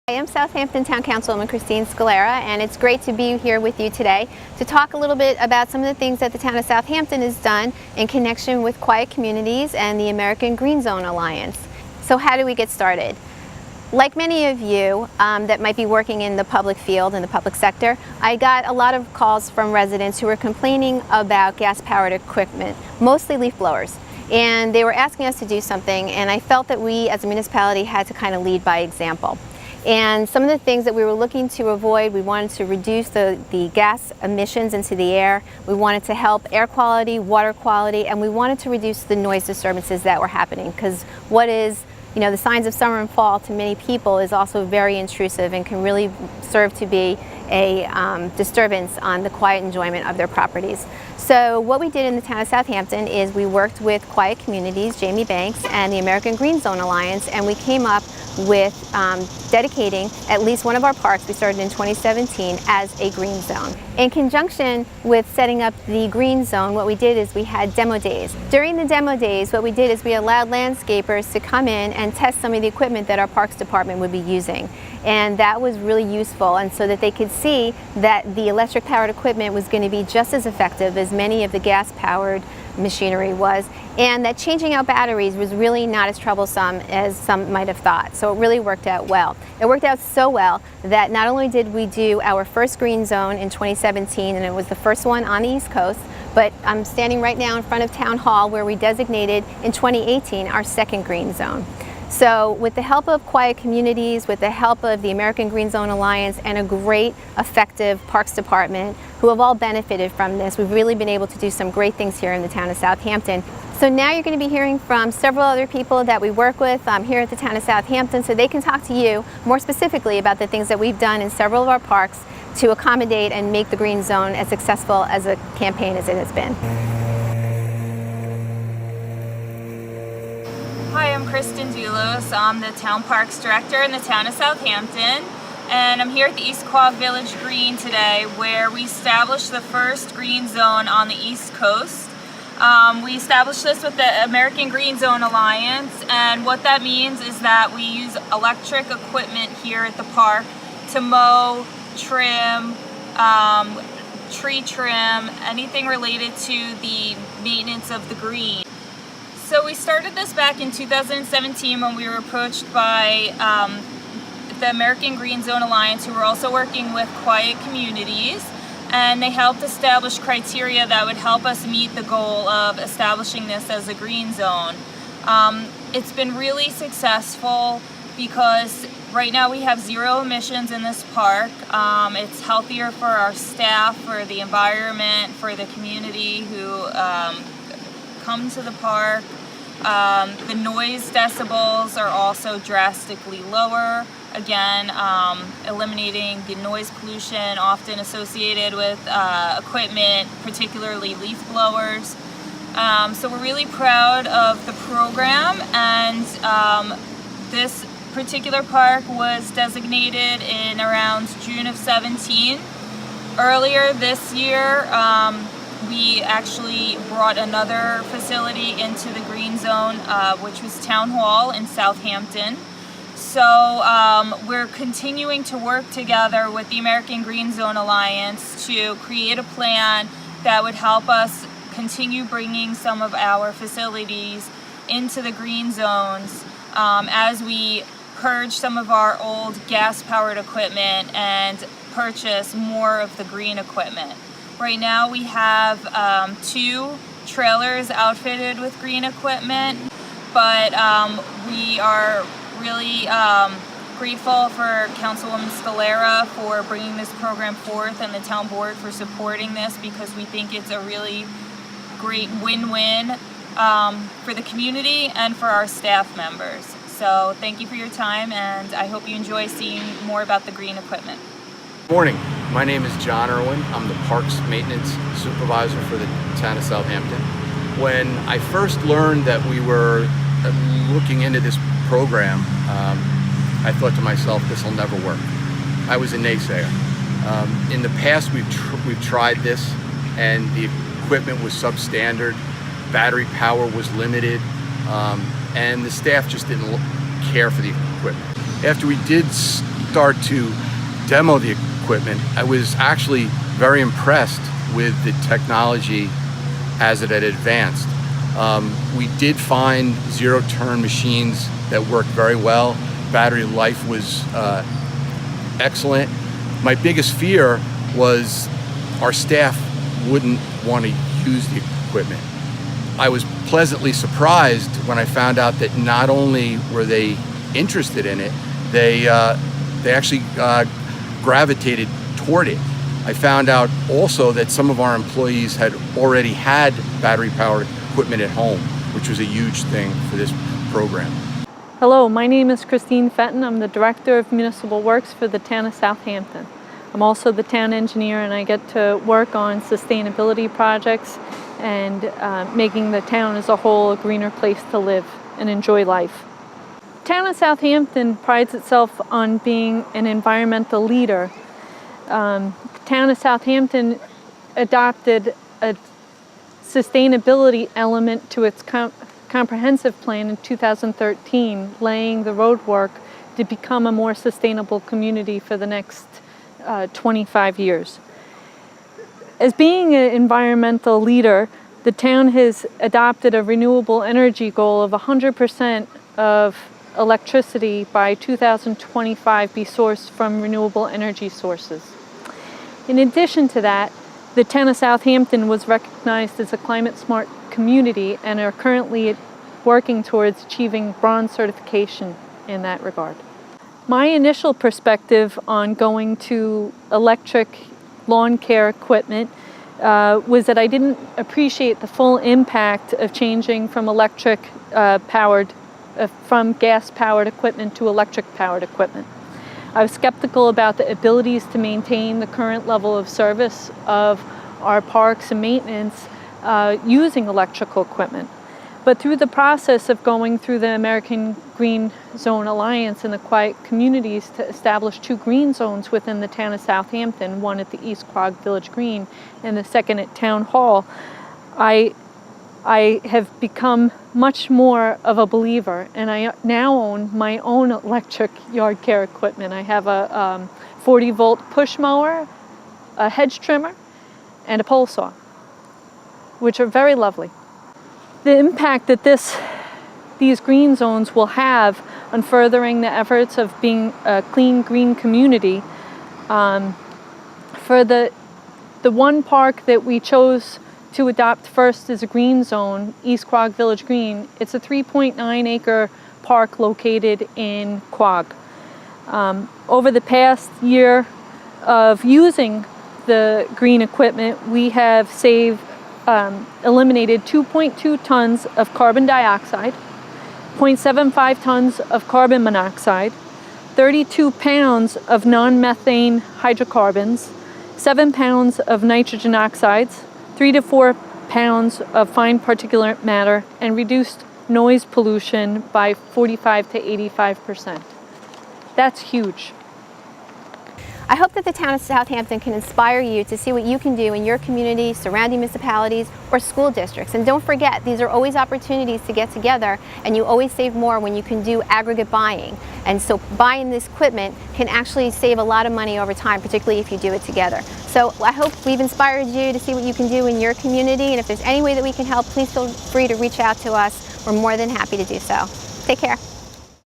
I am Southampton Town Councilwoman Christine Scalera, and it's great to be here with you today to talk a little bit about some of the things that the town of Southampton has done in connection with quiet communities and the American Green Zone Alliance. So how do we get started? Like many of you that might be working in the public field, in the public sector, I got a lot of calls from residents who were complaining about gas-powered equipment, mostly leaf blowers. And they were asking us to do something, and I felt that we as a municipality had to kind of lead by example. And some of the things that we were looking to avoid, we wanted to reduce the gas emissions into the air, we wanted to help air quality, water quality, and we wanted to reduce the noise disturbances that were happening, because what is, the signs of summer and fall to many people is also very intrusive and can really serve to be a disturbance on the quiet enjoyment of their properties. So what we did in the town of Southampton is we worked with Quiet Communities, Jamie Banks, and the American Green Zone Alliance, and we came up with dedicating at least one of our parks, we started in 2017, as a green zone. In conjunction with setting up the green zone, what we did is we had demo days. During the demo days, what we did is we allowed landscapers to come in and test some of the equipment that our Parks Department would be using. And that was really useful, and so that they could see that the electric-powered equipment was going to be just as effective as many of the gas-powered machinery was, and that changing out batteries was really not as troublesome as some might have thought. So it really worked out well. It worked out so well that not only did we do our first green zone in 2017, and it was the first one on the East Coast, but I'm standing right now in front of Town Hall where we designated in 2018 our second green zone. So with the help of Quiet Communities, with the help of the American Green Zone Alliance, and a great, effective Parks Department who have all benefited from this, we've really been able to do some great things here in the town of Southampton. So now you're going to be hearing from several other people that we work with here at the town of Southampton, so they can talk to you more specifically about the things that we've done in several of our parks to accommodate and make the Green Zone as successful as a campaign as it has been. Hi, I'm Kristen Doulos. I'm the Town Parks Director in the town of Southampton, and I'm here at the East Quogue Village Green today, where we established the first green zone on the East Coast. We established this with the American Green Zone Alliance, and what that means is that we use electric equipment here at the park to mow, trim, tree trim, anything related to the maintenance of the green. So we started this back in 2017 when we were approached by the American Green Zone Alliance, who were also working with Quiet Communities, and they helped establish criteria that would help us meet the goal of establishing this as a green zone. It's been really successful because right now we have zero emissions in this park. It's healthier for our staff, for the environment, for the community who come to the park. The noise decibels are also drastically lower, again eliminating the noise pollution often associated with equipment, particularly leaf blowers. So we're really proud of the program, and this particular park was designated in around June of 17. Earlier this year, we actually brought another facility into the green zone, which was Town Hall in Southampton. So we're continuing to work together with the American Green Zone Alliance to create a plan that would help us continue bringing some of our facilities into the green zones as we purge some of our old gas-powered equipment and purchase more of the green equipment. Right now we have 2 trailers outfitted with green equipment, but we are really grateful for Councilwoman Scalera for bringing this program forth and the town board for supporting this, because we think it's a really great win-win for the community and for our staff members. So thank you for your time, and I hope you enjoy seeing more about the green equipment. Morning, my name is John Irwin. I'm the Parks Maintenance Supervisor for the town of Southampton. When I first learned that we were looking into this program, I thought to myself, this will never work. I was a naysayer. In the past, we've tried this, and the equipment was substandard, battery power was limited, and the staff just didn't care for the equipment. After we did start to demo the equipment, I was actually very impressed with the technology as it had advanced. We did find zero-turn machines that worked very well. Battery life was excellent. My biggest fear was our staff wouldn't want to use the equipment. I was pleasantly surprised when I found out that not only were they interested in it, they actually gravitated toward it. I found out also that some of our employees had already had battery-powered equipment at home, which was a huge thing for this program. Hello, my name is Christine Fenton. I'm the Director of Municipal Works for the town of Southampton. I'm also the town engineer, and I get to work on sustainability projects and making the town as a whole a greener place to live and enjoy life. The town of Southampton prides itself on being an environmental leader. The town of Southampton adopted a sustainability element to its comprehensive plan in 2013, laying the roadwork to become a more sustainable community for the next 25 years. As being an environmental leader, the town has adopted a renewable energy goal of 100% of electricity by 2025 be sourced from renewable energy sources. In addition to that, the town of Southampton was recognized as a climate smart community and are currently working towards achieving bronze certification in that regard. My initial perspective on going to electric lawn care equipment was that I didn't appreciate the full impact of changing from from gas-powered equipment to electric-powered equipment. I was skeptical about the abilities to maintain the current level of service of our parks and maintenance using electrical equipment. But through the process of going through the American Green Zone Alliance and the quiet communities to establish 2 green zones within the town of Southampton, one at the East Quogue Village Green and the second at Town Hall, I have become much more of a believer, and I now own my own electric yard care equipment. I have a 40-volt push mower, a hedge trimmer, and a pole saw, which are very lovely. The impact that these green zones will have on furthering the efforts of being a clean, green community. For the one park that we chose to adopt first as a green zone, East Quogue Village Green, it's a 3.9 acre park located in Quogue. Over the past year of using the green equipment, we have eliminated 2.2 tons of carbon dioxide, 0.75 tons of carbon monoxide, 32 pounds of non-methane hydrocarbons, 7 pounds of nitrogen oxides, 3 to 4 pounds of fine particulate matter, and reduced noise pollution by 45 to 85%. That's huge. I hope that the town of Southampton can inspire you to see what you can do in your community, surrounding municipalities, or school districts. And don't forget, these are always opportunities to get together, and you always save more when you can do aggregate buying. And so buying this equipment can actually save a lot of money over time, particularly if you do it together. So I hope we've inspired you to see what you can do in your community, and if there's any way that we can help, please feel free to reach out to us. We're more than happy to do so. Take care.